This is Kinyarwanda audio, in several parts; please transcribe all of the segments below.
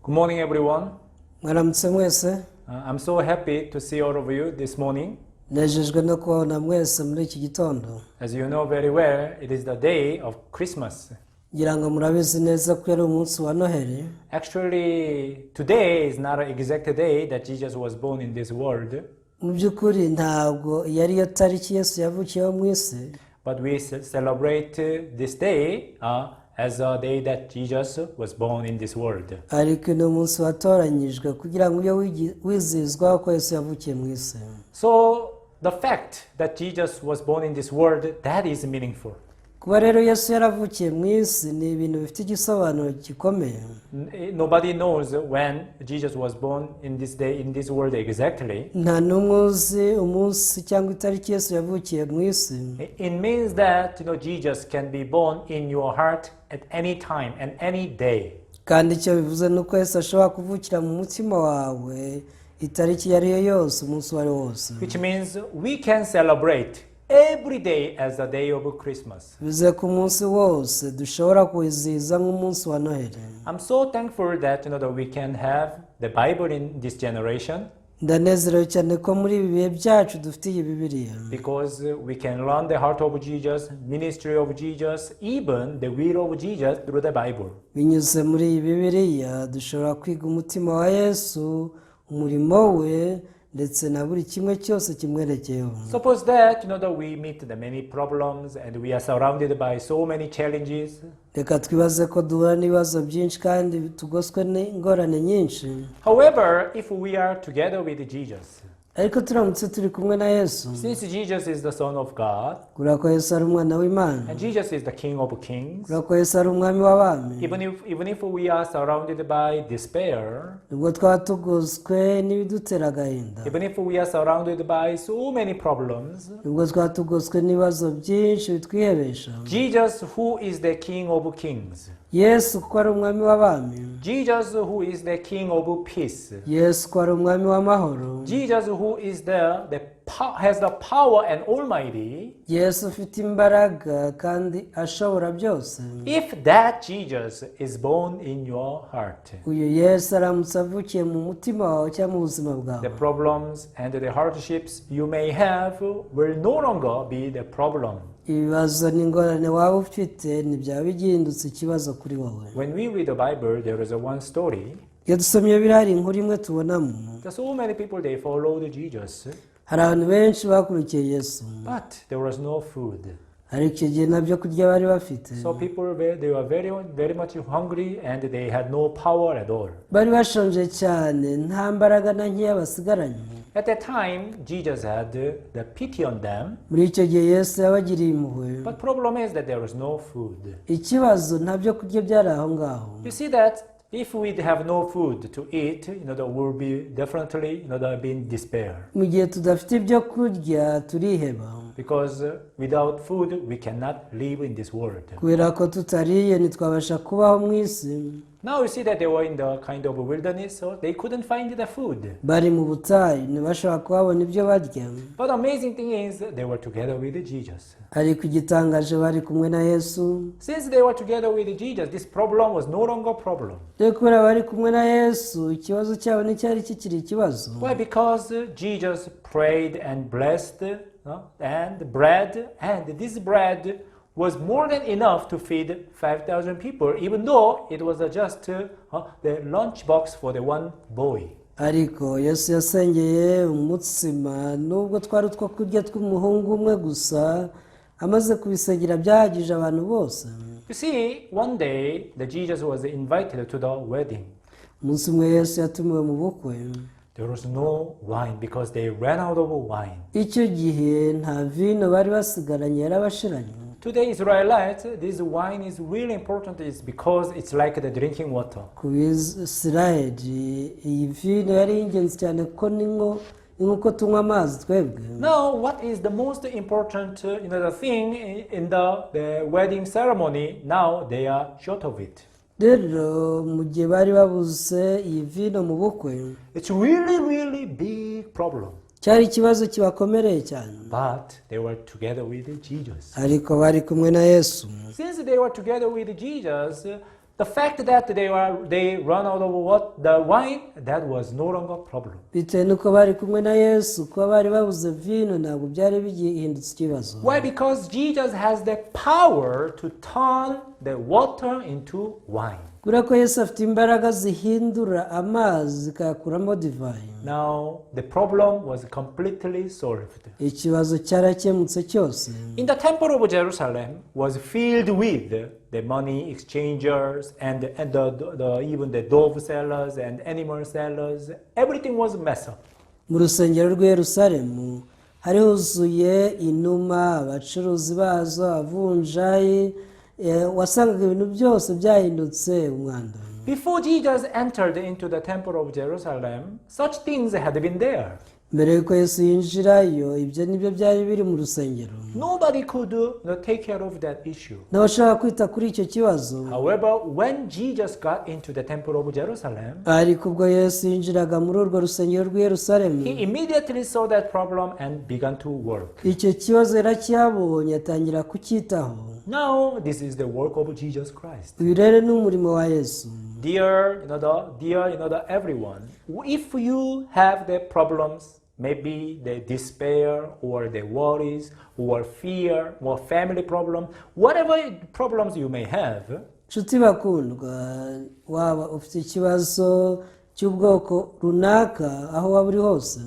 Good morning, everyone. Mwaramutse mwese. I'm so happy to see all of you this morning. Nejejwe no kubona mwese muri iki gitondo. As you know very well, it is the day of Christmas. Ngira ngo murabizi neza ko ari umunsi wa Noheli. Actually, today is not an exact day that Jesus was born in this world. Mu by'ukuri ntabwo yari yo tariki Yesu yavukiyeho mu isi. But we celebrate this day as a day that Jesus was born in this world. Ariko ni umunsi watoranyijwe kugira ngo ujye wizihizwa ko Yesu yavukiye mu isi. So the fact that Jesus was born in this world, that is meaningful. Kuba rero Yesu yaravukiye mu isi ni ibintu bifite igisobanuro gikomeye. Nobody knows when Jesus was born in this day, in this world exactly. Nta n'umwe uzi umunsi cyangwa itariki Yesu yavukiye mu isi. It means that Jesus can be born in your heart at any time and any day. Kandi icyo bivuze ni uko Yesu ashobora kuvukira mu mutima wawe itariki yari yo yose, umunsi wari wose. Which means we can celebrate every day as a day of Christmas. Bivuze ko umunsi wose dushobora kuwizihiza nk'umunsi wa Noheli. I'm so thankful that that we can have the Bible in this generation. Ndanezerewe cyane ko muri ibi bihe byacu dufite iyi Bibiliya. Because we can learn the heart of Jesus, ministry of Jesus, even the will of Jesus through the Bible. Binyuze muri iyi Bibiliya dushobora kwiga umutima wa Yesu, umurimo we, ndetse na buri kimwe cyose kimwerekeyeho. Suppose that that we meet the many problems and we are surrounded by so many challenges. Reka twibaze ko duhura n'ibibazo byinshi kandi tugoswe n'ingorane nyinshi. However, if we are together with Jesus, ariko turamutse turi kumwe na Yesu, since Jesus is the Son of God, kubera ko Yesu ari umwana w'Imana, and Jesus is the King of Kings, kubera ko Yesu ari umwami w'abami, even if we are surrounded by despair, nubwo twaba tugoswe n'ibidutera agahinda, even if we are surrounded by so many problems, nubwo twaba tugoswe n'ibibazo byinshi bitwihebesha, Jesus, who is the King of Kings, Yesu ko ari umwami w'abami, Jesus, who is the King of Peace, Yesu ko ari umwami w'amahoro, Jesus, who is has the power and almighty, Yesu ufite imbaraga kandi ashobora byose. if that Jesus is born in your heart, Uyu Yesu aramutse avukiye mu mutima wawe cyangwa mu buzima bwawe, the problems and the hardships you may have will no longer be the problem. ibibazo n'ingorane waba ufite ntibyaba bigihindutse ikibazo kuri wowe. When we read the Bible, there is one story. Iyo dusomye Bibiliya hari inkuru imwe tubonamo. There's so many people, they followed Jesus, Hari abantu benshi bakurikiye Yesu, but there was no food. ariko icyo gihe nta byo kurya bari bafite. So people they were very much hungry and they had no power at all. Bari bashonje cyane, nta mbaraga na nkeya basigaranye. At that time, Jesus had the pity on them. Muri icyo gihe Yesu yabagiriye impuhwe. But problem is that there was no food. Ikibazo nta byo kurya byari aho ngaho. You see that if we have no food to eat, there will be definitely there be despair. Mu gihe tudafite ibyo kurya turiheba. Because without food we cannot live in this world. Kubera ko tutariye ntitwabasha kubaho mu isi. Now you see that they were in the kind of wilderness, so they couldn't find the food. Bari mu butayu ntibashobora kuhabona ibyo barya. But the amazing thing is they were together with Jesus. Ariko igitangaje bari kumwe na Yesu. Since they were together with Jesus, this problem was no longer a problem. Rero kubera bari kumwe na Yesu, ikibazo cyabo nticyari kikiri ikibazo. Why? Because Jesus prayed and blessed and bread, and this bread was more than enough to feed 5,000 people, even though it was just the lunch box for the one boy. Ariko Yesu yasengeye umutsima nubwo twari utwo kurya tw'umuhungu umwe gusa, amaze kubisengera byahagije abantu bose. You see, one day Jesus was invited to the wedding. Umunsi umwe Yesu yatumiwe mu bukwe. There was no wine because they ran out of wine. Icyo gihe nta vino bari basigaranye, yarabashiranye. Today, Israelites, this wine is really important. It's because it's like the drinking water. Ku Bisiraheli iyi vino yari ingenzi cyane ko nk'uko tunywa amazi twebwe. Now, what is the most important the thing in the wedding ceremony? Now they are short of it. Rero mu gihe bari babuze iyi vino mu bukwe, It's really big problem. cyari ikibazo kibakomereye cyane. But they were together with Jesus. Ariko bari kumwe na Yesu. Since they were together with Jesus, The fact that they run out of the wine, that was no longer a problem. bitewe n'uko bari kumwe na yesu kuba bari babuze vino ntabwo byari bigihindutse ikibazo. Why? Because Jesus has the power to turn the water into wine. kubera ko yesu afite imbaraga zihindura amazi zikayakuramo divayi. Now the problem was completely solved. ikibazo cyarakemutse cyose. In the temple of Jerusalem was filled with the money exchangers and even the dove sellers and animal sellers. Everything was messed up. mu rusengero rw'i Yerusalemu hari huzuye inuma, abacuruzi bazo, abavunjayi, wasangaga ibintu byose byahindutse umwanda. Before Jesus entered into the temple of Jerusalem, such things had been there. mbere yuko yesu yinjirayo ibyo nibyo byari biri mu rusengero. Nobody could take care of that issue. ntawashaka kwita kuri icyo kibazo. However, when Jesus got into the temple of Jerusalem, ariko ubwo yesu yinjiraga muri urwo rusengero rw'i Yerusalemu, he immediately saw that problem and began to work. icyo kibazo yaracyabonye atangira kucyitaho. Now, this is the work of Jesus Christ. uyu rero ni umurimo wa yesu. Dear everyone, if you have the problems, maybe the despair or the worries or fear or family problem, whatever problems you may have, nshuti bakundwa, waba ufite ikibazo cy'ubwoko runaka aho waba uri hose,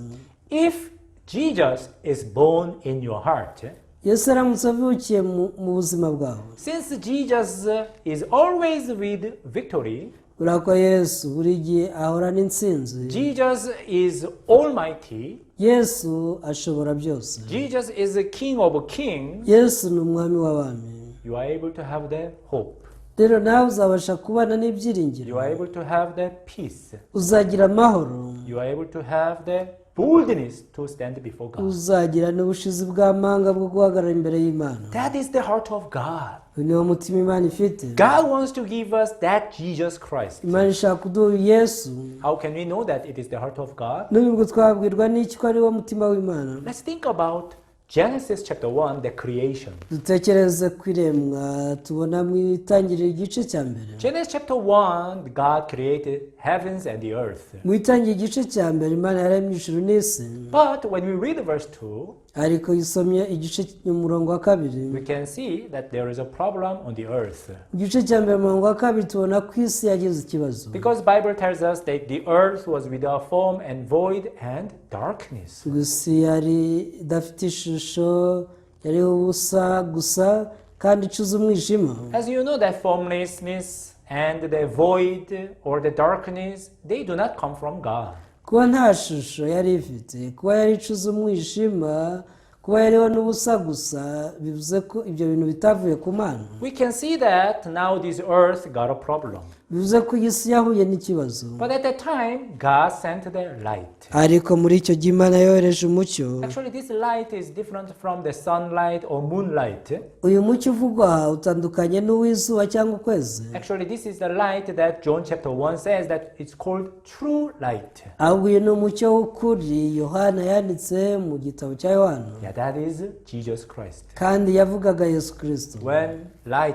if Jesus is born in your heart, yesu aramutse avukiye mu buzima bwawe, since Jesus is always with victory, urako yesu buri gihe ahorana intsinzi. Jesus is almighty, yesu ashobora byose. Jesus is the King of kings, yesu ni umwami w'abami. you are able to have the hope. rero nawe uzabasha kubana n'ibyiringiro, You are able to have the peace. uzagira amahoro, You are able to have the boldness to stand before God. uzagira n'ubushizi bw'amanga bwo guhagarara imbere y'Imana. That is the heart of God. uyu niwo mutima Imana ifite. God wants to give us that Jesus Christ. Imana ishaka kuduha yesu. How can we know that it is the heart of God? n'ubwo twabwirwa n'iki ko ari wo mutima w'Imana. Let's think about Genesis chapter 1, the creation. dutekereze ku iremwa tubona mu itangiriro igice cya mbere. Genesis chapter 1, God created heavens and the earth. mu itangiriro igice cya mbere Imana yaremye ijuru n'isi. But when we read verse 2, ariko yisomye igice umurongo wa kabiri, we can see that there is a problem on the earth. igice cya mbere umurongo wa kabiri tubona ko isi yagize ikibazo. Because Bible tells us that the earth was without form and void and darkness. isi yari idafite ishusho, yariho ubusa gusa kandi icuza umwijima. As you know, that formlessness and the void or the darkness, they do not come from God. kuba nta shusho yari ifite, kuba yari icuza umwijima, kuba yariho n'ubusa gusa, bivuze ko ibyo bintu bitavuye ku Mana. We can see that now this earth got a problem. bivuze ko isi yahuye n'ikibazo. But at that time, God sent the light. ariko muri icyo gihe Imana yohereje umucyo. Actually, this light is different from the sunlight or moonlight. uyu mucyo uvugwa utandukanye n'uw'izuba cyangwa ukwezi. Actually, this is the light that John chapter 1 says that it's called true light. ahubwo uyu ni umucyo w'ukuri Yohana yanditse mu gitabo cya Yohana. Yeah, that is Jesus Christ. kandi yavugaga Yesu Kristo. When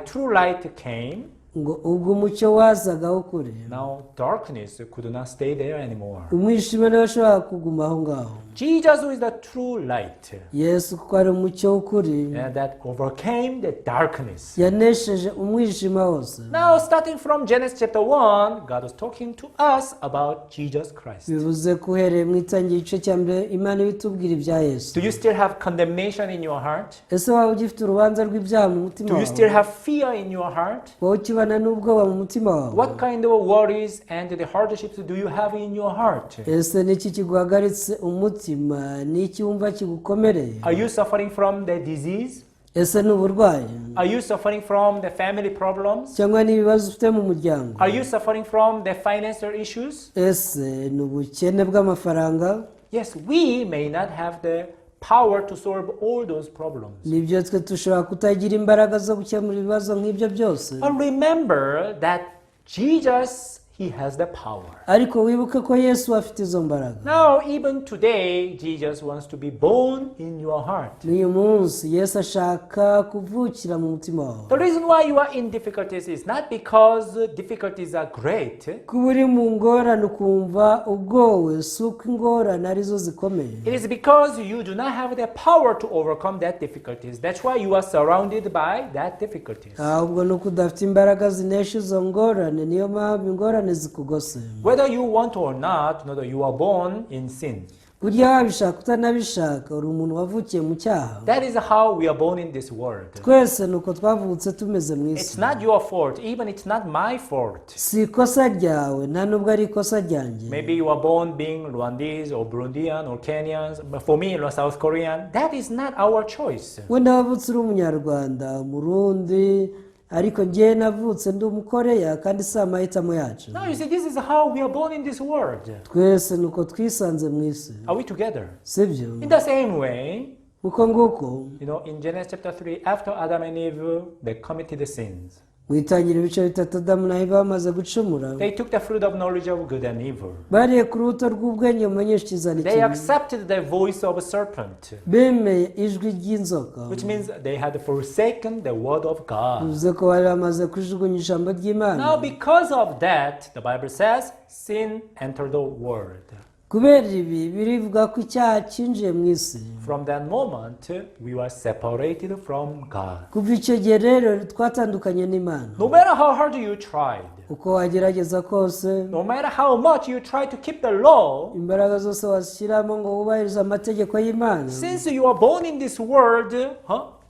true light came, ngo ubwo umucyo wazaga w'ukuri, now darkness could not stay there anymore. umwijima niwo washobora kuguma aho ngaho. Jesus is the true light Yesu kuko ari umucyo w'ukuri, that overcame the darkness. yanesheje umwijima wose. Now, starting from Genesis chapter 1, God was talking to us about Jesus Christ. bivuze ko uhereye mu itangira igice cya mbere Imana ibitubwira ibya Yesu. Do you still have condemnation in your heart? ese waba ugifite urubanza rw'ibyaha mu mutima Do you still wawe? have fear in your heart? wowe ukibana n'ubwoba mu mutima wawe? What kind of worries and the hardships do you have in your heart? ese niki kiguhagaritse umutima, niki wumva kigukomereye? Are you suffering from the disease? ese ni uburwayi, Are you suffering from the family problems? cyangwa ni ibibazo ufite mu muryango? Are you suffering from the financial issues? ese ni ubukene bw'amafaranga? Yes, we may not have the power to solve all those problems. nibyo twe dushobora kutagira imbaraga zo gukemura ibibazo nk'ibyo byose. But remember that Jesus, he has the power. ariko wibuke ko yesu afite izo mbaraga. Now, even today, Jesus wants to be born in your heart. n'uyu munsi yesu ashaka kuvukira mu mutima wawe. The reason why you are in difficulties is not because difficulties are great. kuba uri mu ngorane ukumva ugowe si uko ingorane arizo zikomeye. It is because you do not have the power to overcome that difficulties. That's why you are surrounded by that difficulties. ahubwo ni uko udafite imbaraga zinesha izo ngorane, niyo mpamvu ingorane zikugose. Whether you want or not, you are born in sin. burya wabishaka utanabishaka uri umuntu wavukiye mu cyaha. That is how we are born in this world. twese nuko twavutse tumeze mu It's isi. not your fault, even it's not my fault. si ikosa ryawe nta nubwo ari ikosa ryanjye. Maybe you are born being Rwandese or Burundian or Kenyans, but for me, South Korean, that is not our choice. wenda wavutse uri umunyarwanda, umurundi, ariko njye navutse ndi umukoreya kandi si amahitamo yacu. Now you see, this is how we are born in this world. twese nuko twisanze mu isi, Are we together? sibyo? In the same way, uko nguko in Genesis chapter 3, after Adam and Eve, they committed the sins. mu itangira ibice bitatu Adamu na Eva bamaze gucumura, They took the fruit of knowledge of good and evil. bariye ku rubuto rw'ubwenge bumenyesha icyiza They n'ikibi, accepted the voice of a serpent, bemeye ijwi ry'inzoka, which means they had forsaken the word of God. bivuze ko bari bamaze kujugunya ijambo ry'Imana. Now, because of that, the Bible says, sin entered the world. kubera ibi birivuga ko icyaha cyinjiye mu isi. From that moment, we were separated from God. kuva icyo gihe rero twatandukanye n'Imana. No matter how hard you tried, uko wagerageza kose, no matter how much you try to keep the law, imbaraga zose washyiramo ngo wubahirize amategeko y'Imana, since you are born in this world,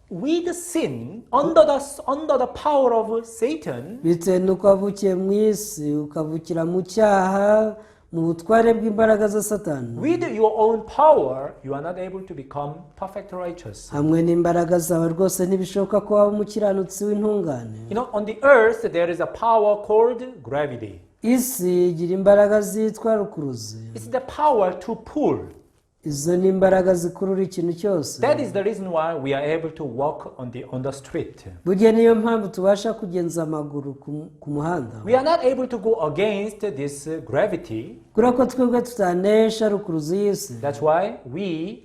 with sin, under the power of Satan, bitewe n'uko wavukiye mu isi ukavukira mu cyaha, mu butware bw'imbaraga za Satani, with your own power, you are not able to become perfect righteous. hamwe n'imbaraga zawe rwose ntibishoboka ko waba umukiranutsi w'intungane. On the earth, there is a power called gravity. isi igira imbaraga zitwa rukuruzi. It's the power to pull. izo ni imbaraga zikurura ikintu cyose. That is the reason why we are able to walk on the street. burya niyo mpamvu tubasha kugenza amaguru ku muhanda. We are not able to go against this gravity. kubera ko twebwe tutanesha rukuruzi y'isi. That's why we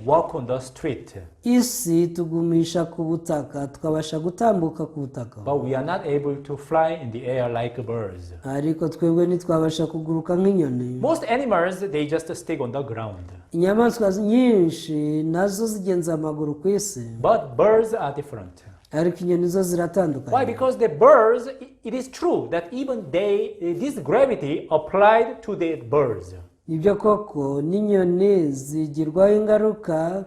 walk on the street. isi tugumisha ku butaka, tukabasha gutambuka ku butaka, But we are not able to fly in the air like birds. ariko twebwe ntitwabasha kuguruka nk'inyoni. Most animals, they just stick on the ground. inyamaswa nyinshi nazo zigenza amaguru ku isi, But birds are different. ariko inyoni zo Why? ziratandukanye. Because the birds, it is true that even this gravity applied to the birds. ibyo koko n'inyoni zigirwaho ingaruka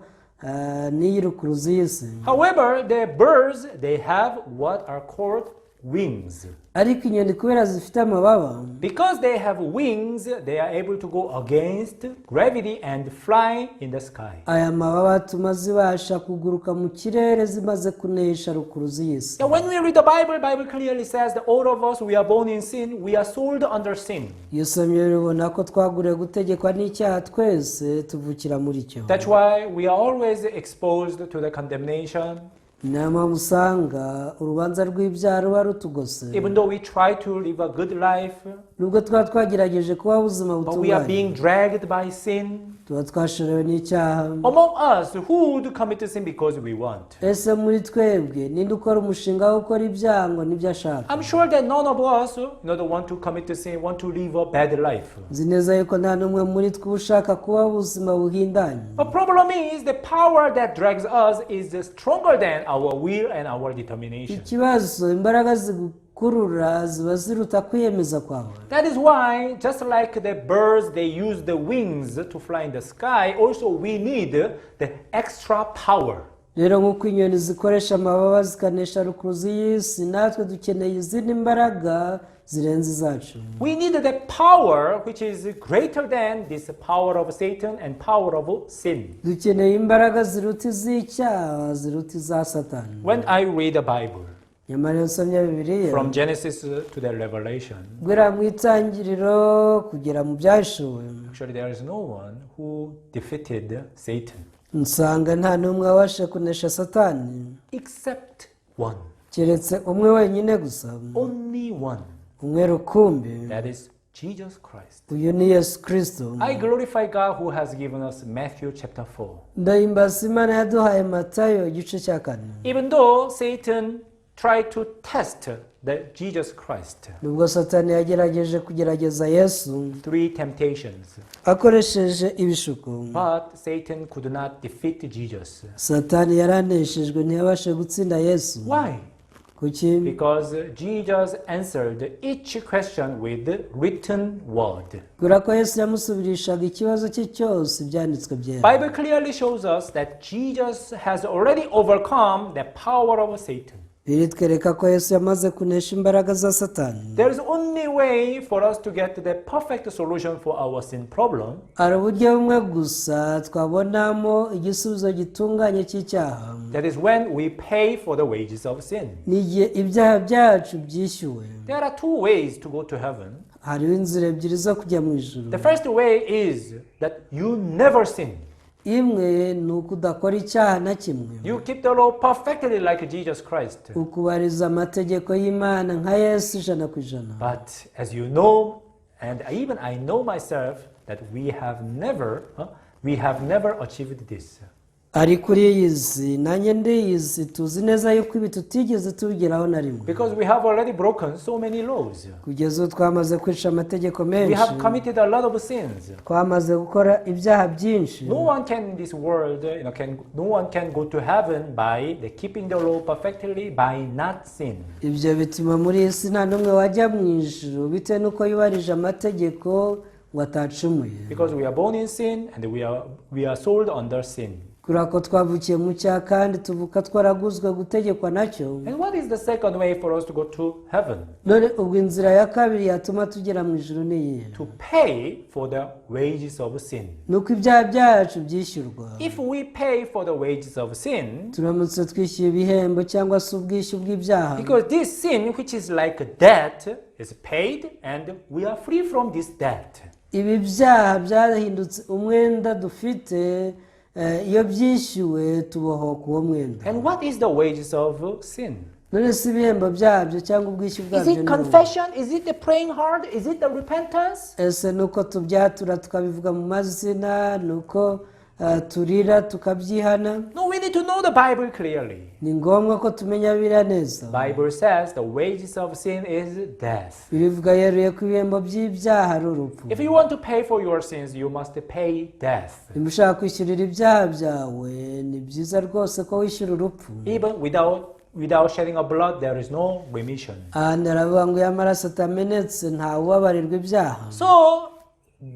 n'iyi rukuruzi y'isi. However, the birds, they have what are called wings. ariko inyoni kubera zifite amababa, Because they have wings, they are able to go against gravity and fly in the sky. aya mababa atuma zibasha kuguruka mu kirere zimaze kunesha rukuruzi y'isi. Now, when we read the Bible clearly says that all of us, we are born in sin, we are sold under sin. iyo usomye urabona ko twaguriwe gutegekwa n'icyaha, twese tuvukira muri cyo. That's why we are always exposed to the condemnation. niyo mpamvu usanga urubanza rw'ibyaha ruba rutugose. Even though we try to live a good life, nubwo twaba twagerageje kubaho ubuzima but we are being butunganye, dragged by sin. tuba twashorewe n'icyaha. Among us, who would commit sin because we want? ese muri twebwe ninde ukora umushinga wo gukora ibyaha ngo nibyo ashaka? I'm sure that none of us want to commit sin, want to live a bad life. nzi neza yuko nta n'umwe muri twe ushaka kubaho ubuzima buhindanye. The problem is the power that drags us is stronger than our will and our determination. ikibazo, imbaraga zigukurura ziba ziruta kwiyemeza kwawe. That is why, just like the birds, they use the wings to fly in the sky, also we need the extra power. rero nk'uko inyoni zikoresha amababa zikanesha rukuruzi y'isi, natwe dukeneye izindi mbaraga zirenze izacu. We need the power which is greater than this power of Satan and power of sin. dukeneye imbaraga ziruta iz'icyaha, ziruta iza Satani. When I read the Bible, nyamara iyo usomye Bibiliya, from Genesis to the Revelation, guhera mu itangiriro kugera mu byahishuwe, actually there is no one who defeated Satan nsanga nta n'umwe wabasha kunesha Satani except one. keretse umwe wenyine gusa. Only one. umwe rukumbi, That is Jesus Christ. uyu ni Yesu Kristo. I glorify God who has given us Matthew chapter 4. Ndahimbaza Imana yaduhaye Matayo igice cya 4. Even though Satan tried to test Jesus Christ, Nubwo Satani yagerageje kugerageza Yesu 3 temptations, akoresheje ibishuko, but Satan could not defeat Jesus. Satani yaraneshejwe ntiyabashe gutsinda Yesu. Why? Kuki? Because Jesus answered each question with written word. Kubera ko Yesu yamusubirishaga ikibazo cye cyose ibyanditswe byera. Bible clearly shows us that Jesus has already overcome the power of Satan. Biritwereka ko Yesu yamaze kunesha imbaraga za Satani. There is only way for us to get the perfect solution for our sin problem. Hari uburyo bumwe gusa twabonamo igisubizo gitunganye cy'icyaha. That is when we pay for the wages of sin. Ni igihe ibyaha byacu byishyuwe. There are 2 ways to go to heaven. Hariho inzira ebyiri zo kujya mu ijuru. The first way is that you never sin. Imwe ni ukudakora icyaha na kimwe. You keep the law perfectly like Jesus Christ. Ukubariza amategeko y'Imana nka Yesu 100%. But as you know, and even I know myself, that we have never achieved this. Ari kuri iyi si nanjye ndiyizi tuzi neza yuko ibi tutigeze tubigeraho na rimwe. Because we have already broken so many laws. Kugeza ubu twamaze kwica amategeko We menshi. have committed a lot of sins. Twamaze gukora ibyaha byinshi. No one can in this world, no one can go to heaven by the keeping the law perfectly, by not sin. Ibyo bituma muri iyi si nta n'umwe wajya mu ijuru bitewe n'uko yubarije amategeko ngo atacumuye. Because we are born in sin and we are sold under sin. Kubera ko twavukiye mu cyaha kandi tuvuka twaraguzwe gutegekwa nacyo. And what is the second way for us to go to heaven? None ubwo inzira ya kabiri yatuma tugera mu ijuru ni iyihe? To pay for the wages of sin. Nuko ibyaha byacu byishyurwa. If we pay for the wages of sin, turamutse twishyuye ibihembo cyangwa se ubwishyu bw'ibyaha. because this sin, which is like a debt, is paid and we are free from this debt. Ibi byaha byarahindutse umwenda dufite, iyo byishyuwe tubohoka uwo mwenda. And what is the wages of sin? None si ibihembo byabyo cyangwa ubwishyu Is bwabyo it confession? Is it the praying hard? Is it the repentance? ese nuko tubyatura tukabivuga mu mazina, nuko turira tukabyihana? No, we need to know the Bible clearly. Ni ngombwa ko tumenya biriya neza. Bible says the wages of sin is death. Birivuga yeruye ko ibihembo by'ibyaha ari urupfu. If you want to pay for your sins, you must pay death. Niba ushaka kwishyurira ibyaha byawe ni byiza rwose ko wishyura urupfu. Even without shedding of blood, there is no remission. Ahandi aravuga ngo iyo amaraso atamenetse ntawe ubabarirwa ibyaha. So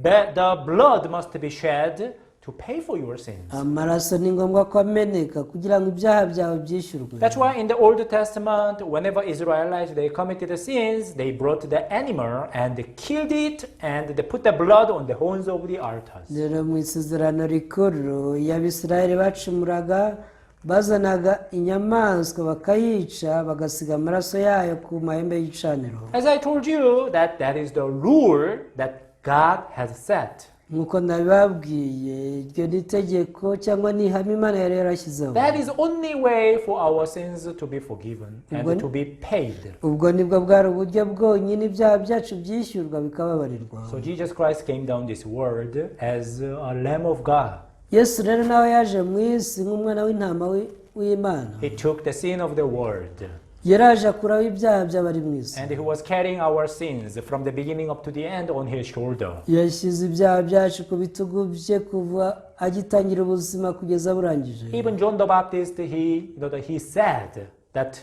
the blood must be shed to pay for your sins. Amaraso ni ngombwa ko ameneka kugira ngo ibyaha byawe byishyurwe. That's why in the Old Testament, whenever Israelites they committed sins, they brought the animal and they killed it and they put the blood on the horns of the altars. Rero mu isezerano rikuru iyo Abisirayeli bacumuraga bazanaga inyamaswa bakayica bagasiga amaraso yayo ku mahembe y'igicaniro. As I told you, that is the rule that God has set. Nkuko nabibabwiye iryo ni itegeko cyangwa ni ihame Imana yari yarashyizeho. That is only way for our sins to be forgiven and to be paid. Ubwo nibwo bwari uburyo bwonyine ibyaha byacu byishyurwa bikababarirwa. So Jesus Christ came down this world as a Lamb of God. Yesu rero nawe yaje mu isi nk'umwana w'intama w'Imana. He took the sin of the world. Yaraje akuraho ibyaha by'abari mu isi. And he was carrying our sins from the beginning up to the end on his shoulder. Yashyize ibyaha byacu ku bitugu bye kuva agitangira ubuzima kugeza burangije. Even John the Baptist, he said that,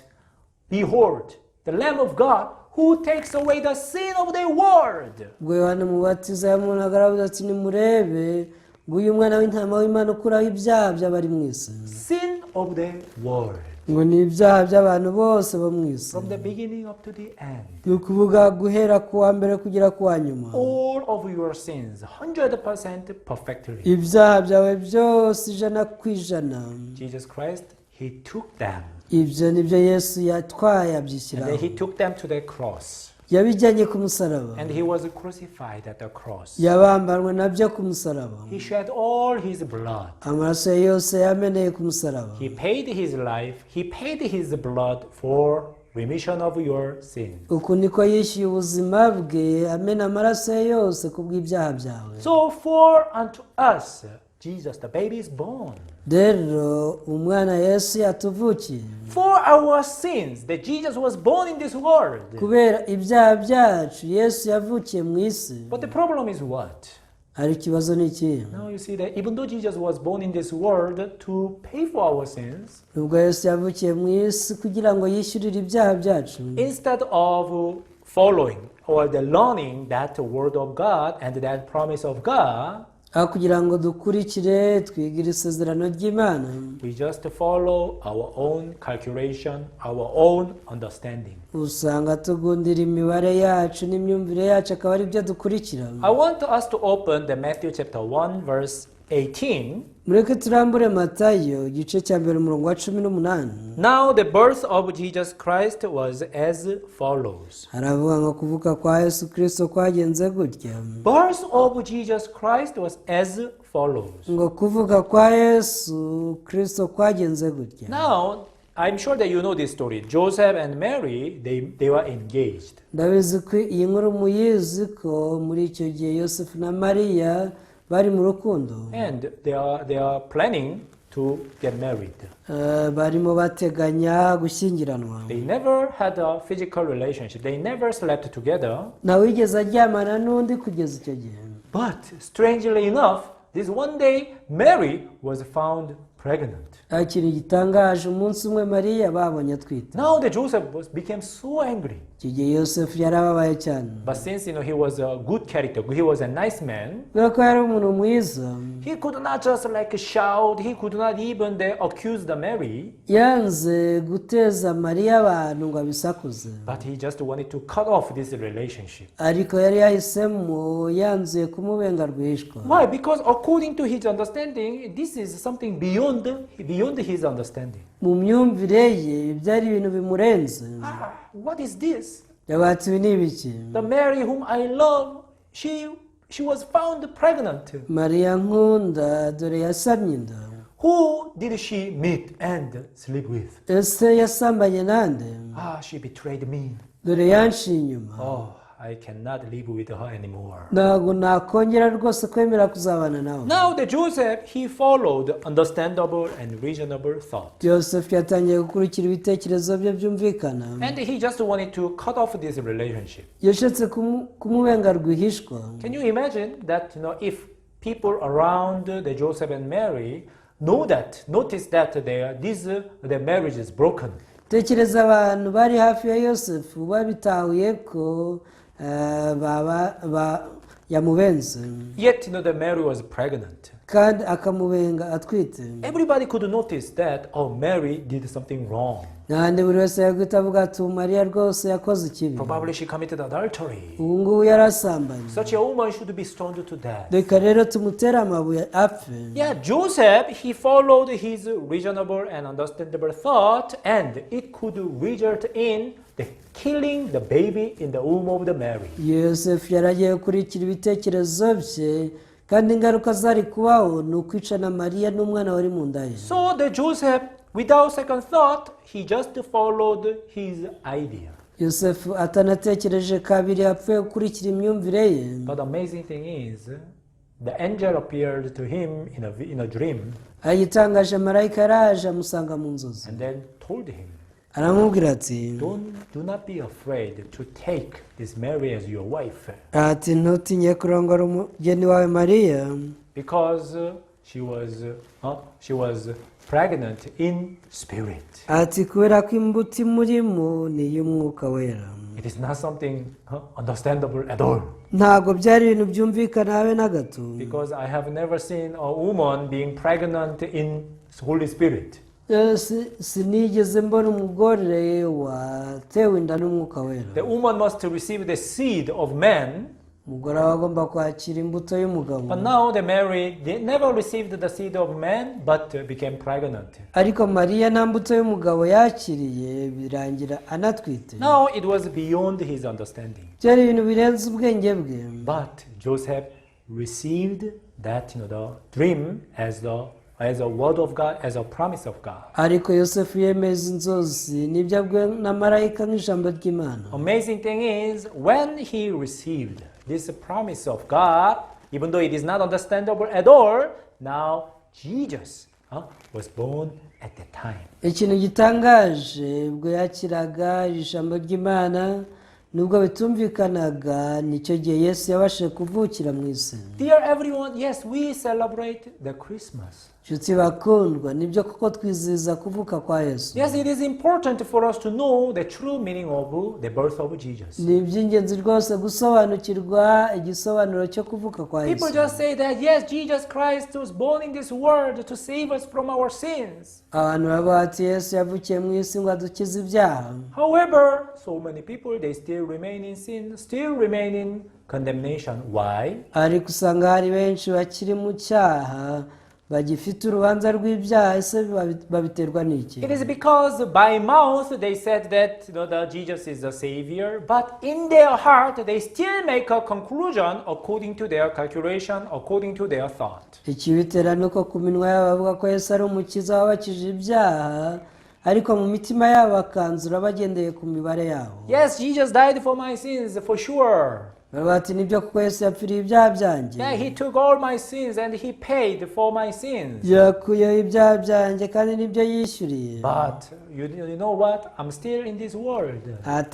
behold, the Lamb of God who takes away the sin of the world. Ubwo Yohana Umubatiza yamubonaga aravuga ati nimurebe nguyu mwana w'intama w'Imana ukuraho ibyaha by'abari mu isi. Sin of the world. Ngo ni ibyaha by'abantu bose bo mu isi. From the beginning up to the end. Ni ukuvuga guhera ku wa mbere kugera ku wa nyuma. All of your sins, 100% perfectly. Ibyaha byawe byose 100%. Jesus Christ, he took them. Ibyo nibyo Yesu yatwaye And abyishyiraho. then he took them to the cross. Yabijyanye ku musaraba. And he was crucified at the cross. Yabambanwe nabyo ku musaraba. He shed all his blood. Amaraso yose yameneye ku musaraba. He paid his life. He paid his blood for remission of your sins. uku niko yishyuye ubuzima bwe amena amaraso ye yose ku bw'ibyaha byawe. So for unto us, Jesus, the baby is born. rero umwana Yesu yatuvukiye. For our sins, that Jesus was born in this world. kubera ibyaha byacu Yesu yavukiye mu isi. But the problem is what? hari ikibazo ni iki? Now you see that even though Jesus was born in this world to pay for our sins, nubwo Yesu yavukiye mu isi kugira ngo yishyurire ibyaha byacu, instead of following or the learning that word of God and that promise of God, aho kugira ngo dukurikire twigire isezerano ry'Imana, we just follow our own calculation, our own understanding. usanga tugundira imibare yacu n'imyumvire yacu akaba ari byo dukurikira. I want us to open the Matthew chapter 1 verse 18. mureke turambure Matayo igice cya mbere umurongo wa 18. Now the birth of Jesus Christ was as follows. haravuga ngo kuvuka kwa Yesu Kristo kwagenze gutya. Birth of Jesus Christ was as follows. ngo kuvuka kwa Yesu Kristo kwagenze gutya. Now, I'm sure that you know this story. Joseph and Mary, they were engaged. ndabizi ko iyi nkuru muyizi ko muri icyo gihe Yosefu na Mariya bari mu rukundo. And they are planning to get married. barimo bateganya gushyingiranwa. They never had a physical relationship. They never slept together. ntawigeze aryamana n'undi kugeza icyo gihe. But strangely enough, this one day Mary was found pregnant. ikintu gitangaje umunsi umwe Mariya babonye atwite. Now the Joseph became so angry. icyo gihe Yosefu yarababaye cyane. But since he was a good character, he was a nice man, kubera ko yari umuntu mwiza, he could not just shout. He could not even accuse the Mary. yanze guteza Mariya abantu ngo abisakuze. But he just wanted to cut off this relationship. ariko yari yahisemo yanzuye kumubenga rwihishwa. Why? Because according to his understanding, this is something beyond his understanding. mu myumvire ye byari ibintu bimurenze. What is this? yabati ibi ni ibiki? The Mary whom I love, she was found pregnant. Mariya nkunda dore yasamye inda. Who did she meet and sleep with? ese yasambanye nande? She betrayed me. dore yanciye inyuma. Oh, I cannot live with her anymore. ntabwo nakongera rwose kwemera kuzabana nawe. Now the Joseph, he followed understandable and reasonable thought. Yosefu yatangiye gukurikira ibitekerezo bye byumvikana. And he just wanted to cut off this relationship. yashatse kumubenga rwihishwa. Can you imagine that, if people around the Joseph and Mary notice that the marriage is broken? tekereza abantu bari hafi ya Yosefu babitahuye ko yamubenze. Yet, the Mary was pregnant. kandi akamubenga atwite. Everybody could notice that, Mary did something wrong. kandi buri wese yaguhita avuga ati Mariya rwose yakoze ikibi. Probably she committed adultery. ubu ngubu yarasambanye. Such a woman should be stoned to death. reka rero tumutere amabuye apfe. Yeah, Joseph, he followed his reasonable and understandable thought, and it could result in the killing the baby in the womb of the Mary. Yosefu yaragiye gukurikira ibitekerezo bye, kandi ingaruka zari kubaho ni ukwica na Mariya n'umwana wari mu nda ye. So the Joseph, without second thought, he just followed his idea. Yosefu atanatekereje kabiri apfuye gukurikira imyumvire ye. But the amazing thing is, the angel appeared to him in a dream, ayitangaje marayika yaraje amusanga mu nzozi. and then told him, aramubwira ati do not be afraid to take this Mary as your wife, ati ntutinye kurongora umugeni wawe Mariya, because she was pregnant in spirit. ati kubera ko imbuto imurimo ni iy'umwuka wera. It is not something understandable at all. ntabwo byari ibintu byumvikana habe na gato. Because I have never seen a woman being pregnant in Holy Spirit. sinigeze mbona umugore watewe inda n'umwuka wera. The woman must receive the seed of man. umugore aba agomba kwakira imbuto y'umugabo. But now the Mary, they never received the seed of man, but became pregnant. ariko Mariya nta mbuto y'umugabo yakiriye birangira anatwite. Now it was beyond his understanding. byari ibintu birenze ubwenge bwe. But Joseph received that, the dream as the as a word of God, as a promise of God. ariko yosefu yemeza inzozi n'ibyo abwiwe na marayika nk'ijambo ry'imana. Amazing thing is, when he received this promise of God, even though it is not understandable at all, now Jesus was born at that time. Ikintu gitangaje ubwo yakiraga ijambo ry'imana nubwo bitumvikanaga nicyo gihe Yesu yabashije kuvukira mu isi. Dear everyone, yes, we celebrate the Christmas. Nshuti bakundwa, nibyo koko twizihiza kuvuka kwa Yesu. Yes, it is important for us to know the true meaning of the birth of Jesus. Ni iby'ingenzi rwose gusobanukirwa igisobanuro cyo kuvuka kwa Yesu. People just say that yes, Jesus Christ was born in this world to save us from our sins. Abantu baba bati Yesu yavukiye mu isi ngo adukize ibyaha. However, so many people, they still remain in sin, still remain in condemnation. Why? Ariko usanga hari benshi bakiri mu cyaha bagifite urubanza rw'ibyaha, ese babiterwa n'iki? It is because by mouth they said that that Jesus is the Savior, but in their heart they still make a conclusion according to their calculation, according to their thought. Ikibitera nuko ku minwa yabo bavuga ko Yesu ari umukiza wabakije ibyaha, ariko mu mitima yabo bakanzura bagendeye ku mibare yabo. Yes, Jesus died for my sins, for sure. Bati nibyo kuko Yesu yapfiriye ibyaha byanjye. Yeah, he took all my sins and he paid for my sins. Yakuyeho ibyaha byanjye kandi nibyo yishyuriye. But you know what? I'm still in this world.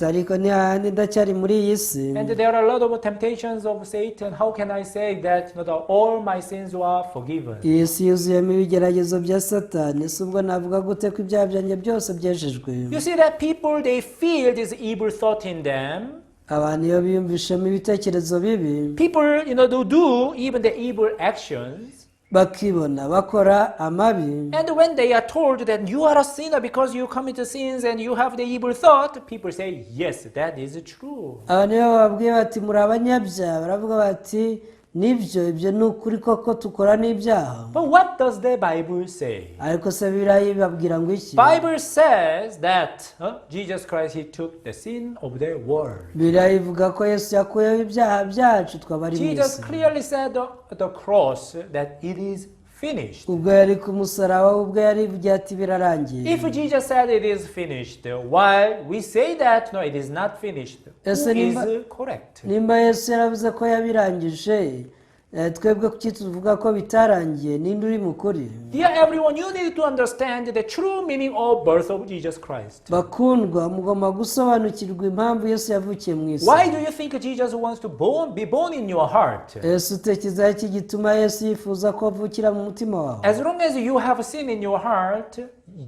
Ariko ni hahandi ndacyari muri iyi si. And there are a lot of temptations of Satan. How can I say that all my sins were forgiven? Iyi si yuzuyemo ibigeragezo bya Satani, si ubwo navuga gute ko ibyaha byanjye byose byejejwe. You see that people, they feel this evil thought in them. Abantu iyo biyumvishemo ibitekerezo bibi, people they do even the evil actions, bakibona bakora amabi. And when they are told that you are a sinner because you commit sins and you have the evil thought, people say yes, that is true. Abantu iyo babwiye bati muri abanyabyaha baravuga bati nibyo, ibyo ni ukuri koko tukora n'ibyaha. But what does the Bible say? Ariko se Bibiliya ibabwira ngo iki? Bible says that Jesus Christ, he took the sin of the world. Bibiliya ivuga ko Yesu yakuyeho ibyaha byacu twabari mu isi. Jesus clearly said at the cross that it is finished. Ubwo yari ku musaraba, ubwo yarivugiye ati birarangiye. If Jesus said it is finished, while we say that no, it is not finished, who is correct? Nimba Yesu yaravuze ko yabirangije, twebwe kuki tuvuga ko bitarangiye, ninde uri mukuri? Dear everyone, you need to understand the true meaning of birth of Jesus Christ. Bakundwa, mugomba gusobanukirwa impamvu Yesu yavukiye mu isi. Why do you think Jesus wants to be born in your heart? Yesu utekereza iki gituma Yesu yifuza ko avukira mu mutima wawe? As long as you have sin in your heart,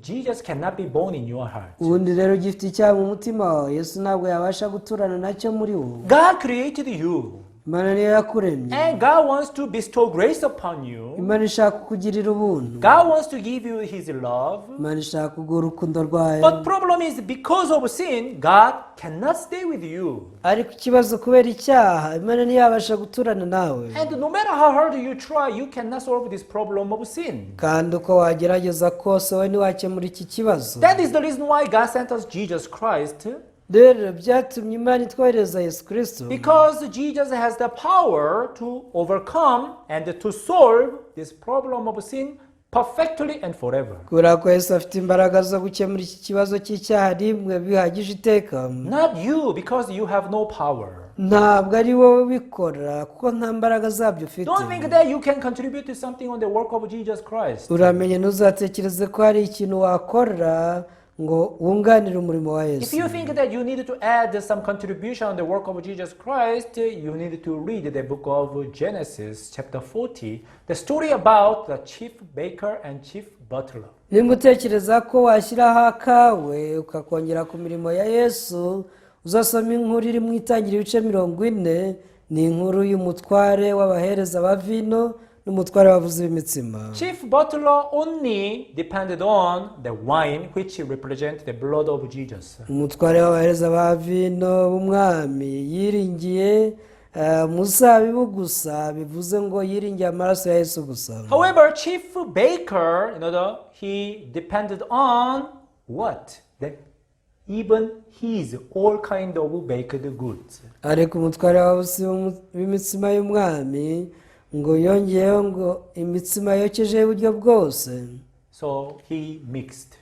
Jesus cannot be born in your heart. Ubundi rero gifite icyaha mu mutima wawe, Yesu ntabwo yabasha guturana nacyo muri wowe. God created you. Imana niyo yakuremye. And God wants to bestow grace upon you. Imana ishaka kukugirira ubuntu. God wants to give you his love. Imana ishaka kuguha urukundo rwayo. But problem is, because of sin, God cannot stay with you. Ariko ikibazo kubera icyaha, Imana ntiyabasha guturana nawe. And no matter how hard you try, you cannot solve this problem of sin. Kandi uko wagerageza kose wowe ntiwakemura iki kibazo. That is the reason why God sent us Jesus Christ. Rero byatumye Imana itwohereza Yesu Kristo. Because Jesus has the power to overcome and to solve this problem of sin perfectly and forever. Kubera ko Yesu afite imbaraga zo gukemura iki kibazo cy'icyaha rimwe bihagije iteka. Not you, because you have no power. Ntabwo ari wowe ubikora kuko nta mbaraga zabyo ufite. Don't think that you can contribute to something on the work of Jesus Christ. Uramenye ntuzatekereze ko hari ikintu wakora ngo wunganire umurimo wa Yesu. If you think that you need to add some contribution on the work of Jesus Christ, you need to read the book of Genesis chapter 40, the story about the chief baker and chief butler. Nimba utekereza ko washyiraho akawe ukakongera ku mirimo ya Yesu, uzasoma inkuru iri mu Itangiriro ibice 40, ni inkuru y'umutware w'abahereza ba vino n'umutware w'abavuzi b'imitsima. Chief butler only depended on the wine which represent the blood of Jesus. Umutware w'abahereza ba vino b'umwami yiringiye muzabibu gusa, bivuze ngo yiringiye amaraso ya Yesu gusa. However, chief baker, he depended on what? Even his all kind of baked goods. Ariko umutware w'abavuzi b'imitsima y'umwami ngo yongeyeho ngo imitsima yokeje y'uburyo bwose. So he mixed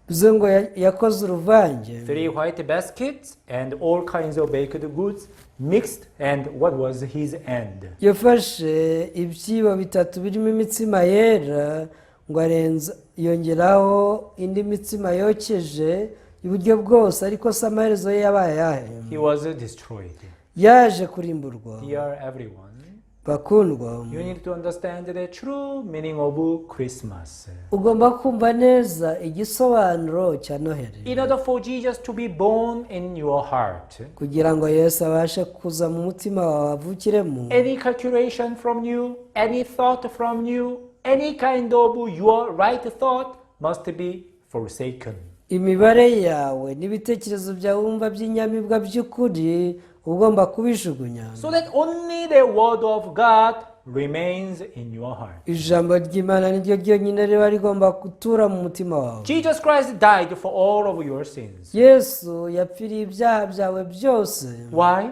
bivuze ngo yakoze uruvange. 3 white baskets and all kinds of baked goods mixed, and what was his end? yafashe ibyibo bitatu birimo imitsima yera ngo yongeraho indi mitsima yokeje y'uburyo bwose, ariko se amaherezo ye yabaye ayahe? He was destroyed. yaje kurimburwa. Dear everyone, bakundwa, you need to understand the true meaning of Christmas. ugomba kumva neza igisobanuro cya noheli. In order for Jesus to be born in your heart, kugira ngo yesu abashe kuza mu mutima wawe avukiremo, any calculation from you, any thought from you, any kind of your right thought must be forsaken. imibare yawe n'ibitekerezo byawe wumva by'inyamibwa by'ukuri ugomba kubijugunya, So that only the word of God remains in your heart. ijambo ry'Imana niryo ryonyine riba rigomba gutura mu mutima wawe. Jesus Christ died for all of your sins. yesu yapfiriye ibyaha byawe byose. Why?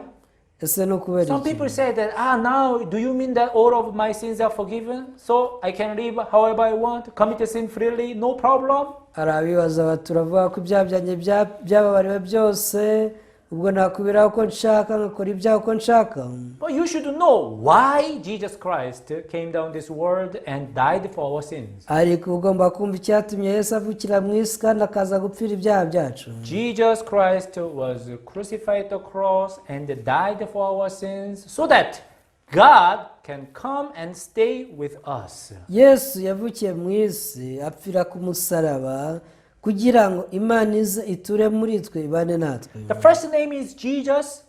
ese no kubera Some people say that, now do you mean that all of my sins are forgiven? So I can live however I want, commit a sin freely, no problem? hari abibaza bati turavuga ko ibyaha byanjye byababariwe byose, ubwo nakubiraho uko nshaka nkakora ibyaha uko nshaka. But you should know why Jesus Christ came down this world and died for our sins. ariko ugomba kumva icyatumye yesu avukira mu isi kandi akaza gupfira ibyaha byacu. Jesus Christ was crucified at the cross and died for our sins so that God can come and stay with us. yesu yavukiye mu isi apfira ku musaraba kugira ngo imana ize iture muri twe ibane natwe. The first name is Jesus.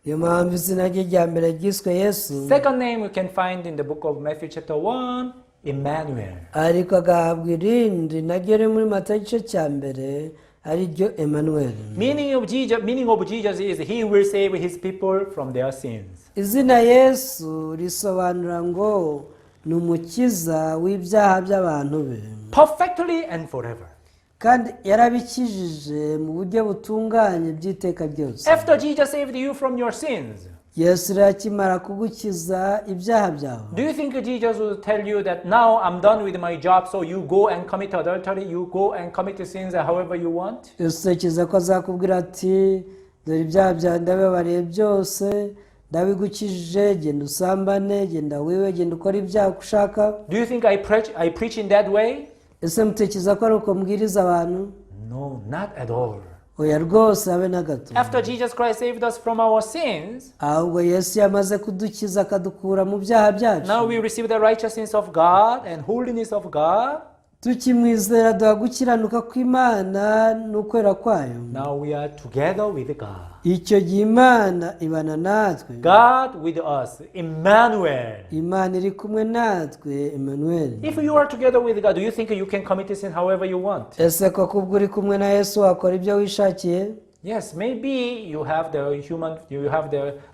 niyo mpamvu izina rye rya mbere ryiswe yesu. Second name we can find in the book of Matthew chapter 1, Emmanuel. ariko agahabwa irindi naryo riri muri matayo igice cya mbere ari ryo Emmanuel. Meaning of Jesus is he will save his people from their sins. izina yesu risobanura ngo ni umukiza w'ibyaha by'abantu be, Perfectly and forever. kandi yarabikijije mu buryo butunganye by'iteka ryose. After Jesus saved you from your sins, yesu rero akimara kugukiza ibyaha byawe, do you think Jesus will tell you that now I'm done with my job, so you go and commit adultery, you go and commit sins however you want? yesu utekereza ko azakubwira ati dore ibyaha byawe ndabibabariye byose, ndabigukijije, genda usambane, genda wiwe, genda ukora ibyaha uko ushaka? Do you think I preach in that way? ese mutekereza ko ari uko mbwiriza abantu? No, not at all. oya rwose habe na gato. After Jesus Christ saved us from our sins, ahubwo yesu yamaze kudukiza akadukura mu byaha byacu, now we receive the righteousness of God and holiness of God. tukimwizera duha gukiranuka kw'Imana n'ukwera kwayo. Now we are together with God. icyo gihe Imana ibana natwe. God with us, Emmanuel. Imana iri kumwe natwe, Emmanuel. If you are together with God, do you think you can commit sin however you want? ese koko ubwo uri kumwe na yesu wakora ibyo wishakiye? Yes, maybe you have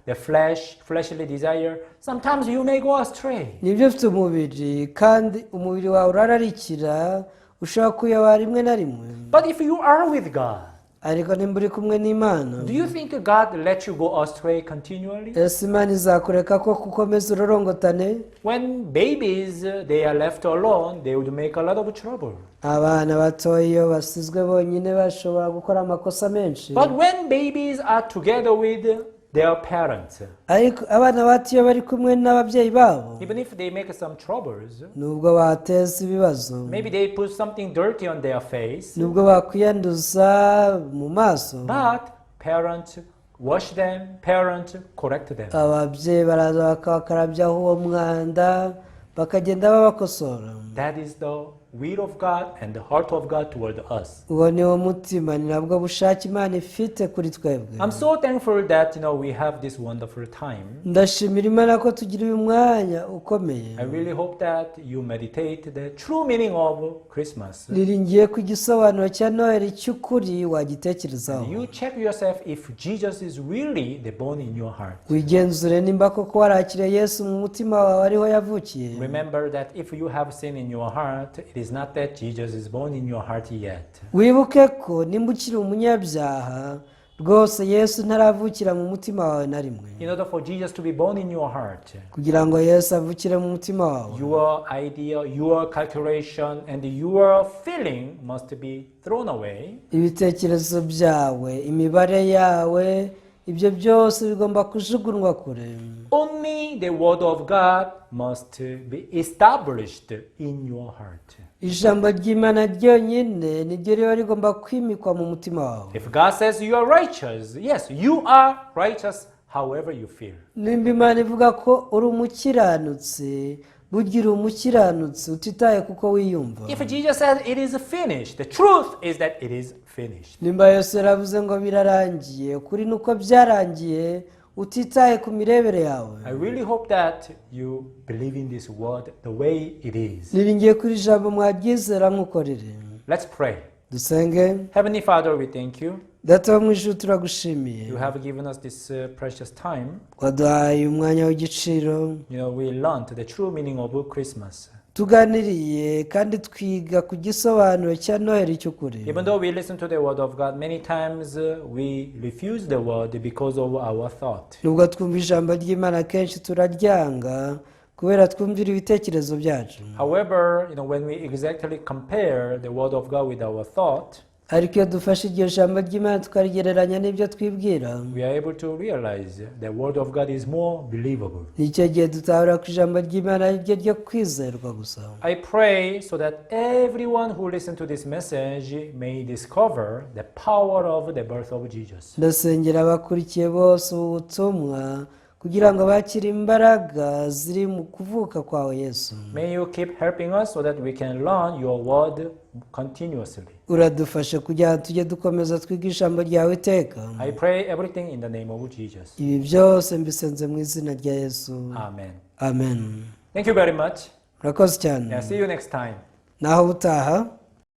the fleshly desire. Sometimes you may go astray. nibyo ufite umubiri kandi umubiri wawe urararikira, ushobora kuyobora rimwe na rimwe. But if you are with God, ariko nimba uri kumwe n'Imana, do you think God let you go astray continually? ese Imana izakureka ko gukomeza urorongotane? When babies they are left alone, they would make a lot of trouble. abana batoya iyo basizwe bonyine bashobora gukora amakosa menshi. But when babies are together with their parents, ariko abana bato iyo bari kumwe n'ababyeyi babo, even if they make some troubles, nubwo bateza ibibazo, maybe they put something dirty on their face, nubwo bakwiyanduza mu maso, but parents wash them, parents correct them. ababyeyi baraza bakabakarabyaho uwo mwanda bakagenda babakosora. That is the will of God and the heart of God toward us. uwo ni wo mutima, ni nabwo bushake Imana ifite kuri twebwe. I'm so thankful that we have this wonderful time. ndashimira Imana ko tugira uyu mwanya ukomeye. I really hope that you meditate the true meaning of Christmas. niringiye ku gisobanuro cya Noheli cy'ukuri wagitekerezaho. You check yourself if Jesus is really the born in your heart. wigenzure nimba koko warakiriye Yesu mu mutima wawe ariho yavukiye. Remember that if you have sin in your heart, it is not that Jesus is born in your heart yet. wibuke ko nimba ukiri umunyabyaha rwose yesu ntaravukira mu mutima wawe na rimwe In order for Jesus to be born in your heart, kugira ngo yesu avukire mu mutima wawe your idea, your calculation, and your feeling must be thrown away. ibitekerezo byawe imibare yawe ibyo byose bigomba kujugunywa kure Only the word of God must be established in your heart. ijambo ry'imana ryonyine niryo riba rigomba kwimikwa mu mutima wawe If God says you are righteous, yes, you are righteous however you feel. nimba imana ivuga ko uri umukiranutsi burya uri umukiranutsi utitaye kuko wiyumva If Jesus says it is finished, the truth is that it is finished. nimba yesu yaravuze ngo birarangiye ukuri ni uko byarangiye utitaye ku mirebere yawe I really hope that you believe in this word the way it is. niringiye kuri ijambo mwaryizera nk'uko riri Let's pray. dusenge Heavenly Father, we thank you. data wo mu ijuru turagushimiye You have given us this precious time. waduhaye umwanya w'igiciro We learned the true meaning of Christmas. tuganiriye kandi twiga ku gisobanuro cya noheli cy'ukuri Even though we listen to the word of God, many times we refuse the word because of our thought. nubwo twumva ijambo ry'imana kenshi turaryanga kubera twumvira ibitekerezo byacu However, when we exactly compare the word of God with our thought, ariko iyo dufashe iryo jambo ry'imana tukarigereranya n'ibyo twibwira we are able to realize the word of God is more believable. nicyo gihe dutahura ku ijambo ry'imana ari ryo ryo kwizerwa gusa I pray so that everyone who listens to this message may discover the power of the birth of Jesus. ndasengera abakurikiye bose ubu butumwa kugira ngo bakire imbaraga ziri mu kuvuka kwawe yesu May you keep helping us so that we can learn your word continuously. uradufashe kugira ngo tujye dukomeza twiga ijambo ryawe iteka I pray everything in the name of Jesus. ibi byose mbisenze mu izina rya yesu Amen. amen Thank you very much. murakoze cyane Yeah, see you next time. naho ubutaha